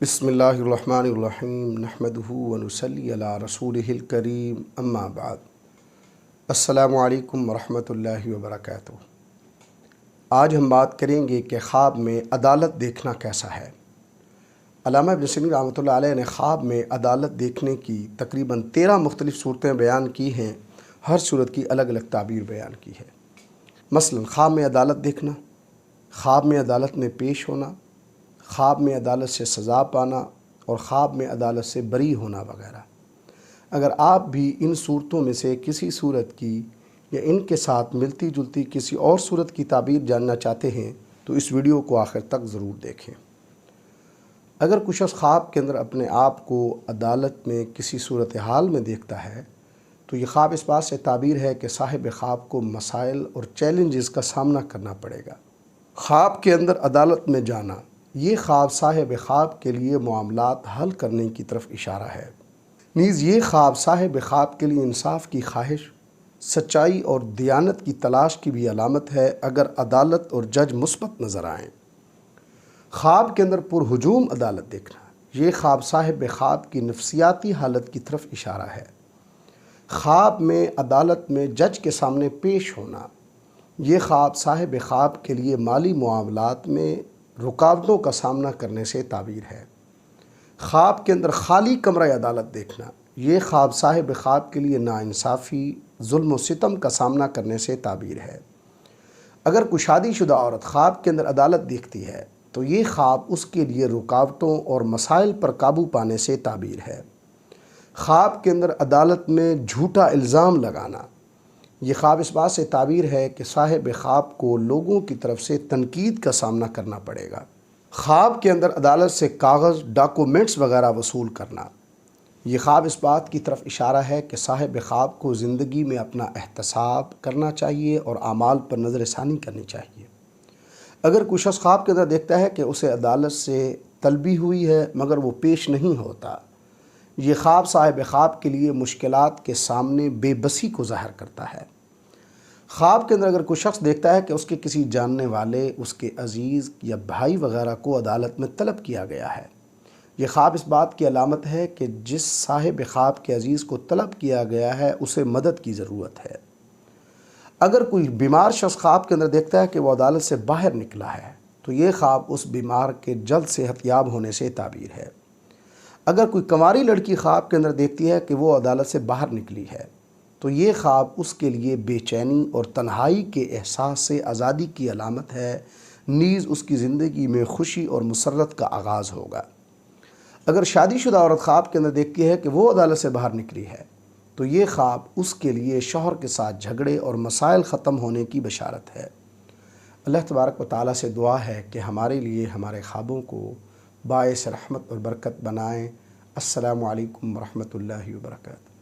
بسم اللہ الرحمن الرحیم نحمدہ ونصلی علی رسولہ الکریم اما بعد۔ السلام علیکم ورحمۃ اللہ وبرکاتہ۔ آج ہم بات کریں گے کہ خواب میں عدالت دیکھنا کیسا ہے۔ علامہ ابن سیرین رحمۃ اللہ علیہ نے خواب میں عدالت دیکھنے کی تقریباً 13 مختلف صورتیں بیان کی ہیں، ہر صورت کی الگ الگ تعبیر بیان کی ہے۔ مثلاً خواب میں عدالت دیکھنا، خواب میں عدالت میں پیش ہونا، خواب میں عدالت سے سزا پانا اور خواب میں عدالت سے بری ہونا وغیرہ۔ اگر آپ بھی ان صورتوں میں سے کسی صورت کی یا ان کے ساتھ ملتی جلتی کسی اور صورت کی تعبیر جاننا چاہتے ہیں تو اس ویڈیو کو آخر تک ضرور دیکھیں۔ اگر کچھ شخص خواب کے اندر اپنے آپ کو عدالت میں کسی صورتحال میں دیکھتا ہے تو یہ خواب اس بات سے تعبیر ہے کہ صاحب خواب کو مسائل اور چیلنجز کا سامنا کرنا پڑے گا۔ خواب کے اندر عدالت میں جانا، یہ خواب صاحب خواب کے لیے معاملات حل کرنے کی طرف اشارہ ہے۔ نیز یہ خواب صاحب خواب کے لیے انصاف کی خواہش، سچائی اور دیانت کی تلاش کی بھی علامت ہے اگر عدالت اور جج مثبت نظر آئیں۔ خواب کے اندر پرہجوم عدالت دیکھنا، یہ خواب صاحب خواب کی نفسیاتی حالت کی طرف اشارہ ہے۔ خواب میں عدالت میں جج کے سامنے پیش ہونا، یہ خواب صاحب خواب کے لیے مالی معاملات میں رکاوٹوں کا سامنا کرنے سے تعبیر ہے۔ خواب کے اندر خالی کمرہ عدالت دیکھنا، یہ خواب صاحب خواب کے لیے ناانصافی، ظلم و ستم کا سامنا کرنے سے تعبیر ہے۔ اگر کوئی شادی شدہ عورت خواب کے اندر عدالت دیکھتی ہے تو یہ خواب اس کے لیے رکاوٹوں اور مسائل پر قابو پانے سے تعبیر ہے۔ خواب کے اندر عدالت میں جھوٹا الزام لگانا، یہ خواب اس بات سے تعبیر ہے کہ صاحب خواب کو لوگوں کی طرف سے تنقید کا سامنا کرنا پڑے گا۔ خواب کے اندر عدالت سے کاغذ، ڈاکومنٹس وغیرہ وصول کرنا، یہ خواب اس بات کی طرف اشارہ ہے کہ صاحب خواب کو زندگی میں اپنا احتساب کرنا چاہیے اور اعمال پر نظر ثانی کرنی چاہیے۔ اگر کوئی شخص خواب کے اندر دیکھتا ہے کہ اسے عدالت سے طلبی ہوئی ہے مگر وہ پیش نہیں ہوتا، یہ خواب صاحب خواب کے لیے مشکلات کے سامنے بے بسی کو ظاہر کرتا ہے۔ خواب کے اندر اگر کوئی شخص دیکھتا ہے کہ اس کے کسی جاننے والے، اس کے عزیز یا بھائی وغیرہ کو عدالت میں طلب کیا گیا ہے، یہ خواب اس بات کی علامت ہے کہ جس صاحب خواب کے عزیز کو طلب کیا گیا ہے اسے مدد کی ضرورت ہے۔ اگر کوئی بیمار شخص خواب کے اندر دیکھتا ہے کہ وہ عدالت سے باہر نکلا ہے تو یہ خواب اس بیمار کے جلد صحت یاب ہونے سے تعبیر ہے۔ اگر کوئی کنواری لڑکی خواب کے اندر دیکھتی ہے کہ وہ عدالت سے باہر نکلی ہے تو یہ خواب اس کے لیے بے چینی اور تنہائی کے احساس سے آزادی کی علامت ہے، نیز اس کی زندگی میں خوشی اور مسرت کا آغاز ہوگا۔ اگر شادی شدہ عورت خواب کے اندر دیکھتی ہے کہ وہ عدالت سے باہر نکلی ہے تو یہ خواب اس کے لیے شوہر کے ساتھ جھگڑے اور مسائل ختم ہونے کی بشارت ہے۔ اللہ تبارک و تعالیٰ سے دعا ہے کہ ہمارے لیے ہمارے خوابوں کو باعث رحمت اور برکت بنائیں۔ السلام علیکم ورحمۃ اللہ وبرکاتہ۔